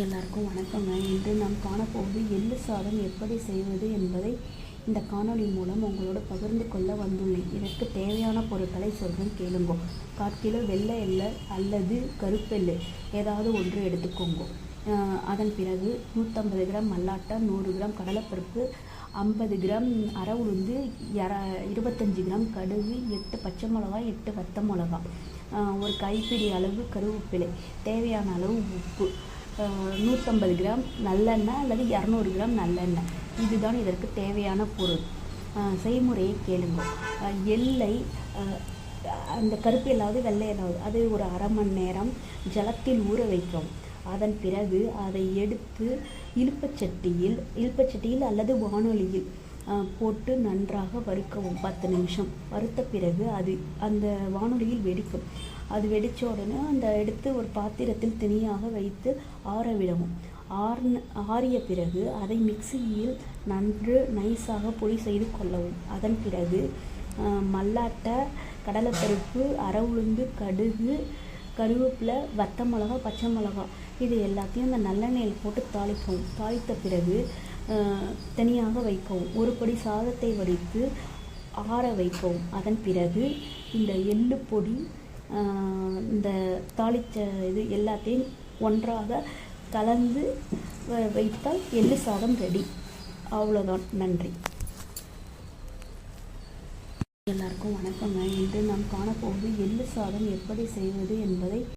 எல்லாருக்கும் வணக்கங்க. இன்று நாம் காணப்போவது எள்ளு சாதம் எப்படி செய்வது என்பதை இந்த காணொளி மூலம் உங்களோட பகிர்ந்து கொள்ள வந்துள்ளேன். இதற்கு தேவையான பொருட்களை சொல்கிறேன், கேளுங்கோ. 1/4 கிலோ வெள்ளை எள்ளு அல்லது கருப்பெள்ளு ஏதாவது ஒன்று எடுத்துக்கோங்க. அதன் பிறகு 150 கிராம் மல்லாட்டை, 100 கிராம் கடலைப்பருப்பு, 50 கிராம் அரை உளுந்து, 25 கிராம் கடுகு, 8 பச்சை மிளகாய், 8 வத்த மிளகாய், ஒரு கைப்பிடி அளவு கருவேப்பிலை, தேவையான அளவு உப்பு, 150 கிராம் நல்லெண்ணெய் அல்லது 200 கிராம் நல்லெண்ணெய். இதுதான் இதற்கு தேவையான பொருள். செய்முறையை கேளுங்க. எள்ளை அந்த கருப்பு எள்ளாவது வெள்ளை எள்ளாவது அது ஒரு அரை மணி நேரம் ஜலத்தில் ஊற வைக்கவும். அதன் பிறகு அதை எடுத்து இலுப்பச்சட்டியில் அல்லது வானொலியில் போட்டு நன்றாக வறுக்கவும். 10 நிமிஷம் வறுத்த பிறகு அது அந்த வானொலியில் வெடிக்கும். அது வெடித்த உடனே அந்த எடுத்து ஒரு பாத்திரத்தில் தனியாக வைத்து ஆற விடவும். ஆறிய பிறகு அதை மிக்சியில் நன்று நைஸாக பொடி செய்து கொள்ளவும். அதன் பிறகு மல்லாட்டை, கடலைப்பருப்பு, அரை உளுந்து, கடுகு, கருவேப்பிலை, வத்த மிளகா, பச்சை மிளகா இது எல்லாத்தையும் அந்த நல்லெண்ணெயில் போட்டு தாளிக்கவும். தாளித்த பிறகு தனியாக வைக்கவும். ஒரு படி சாதத்தை வடித்து ஆற வைக்கவும். அதன் பிறகு இந்த எள்ளு பொடி, இந்த தாளித்த இது எல்லாத்தையும் ஒன்றாக கலந்து வைத்தால் எள்ளு சாதம் ரெடி. அவ்வளோதான். நன்றி. எல்லாருக்கும் வணக்கங்க. இன்று நாம் காணப்போவது எள்ளு சாதம் எப்படி செய்வது என்பதை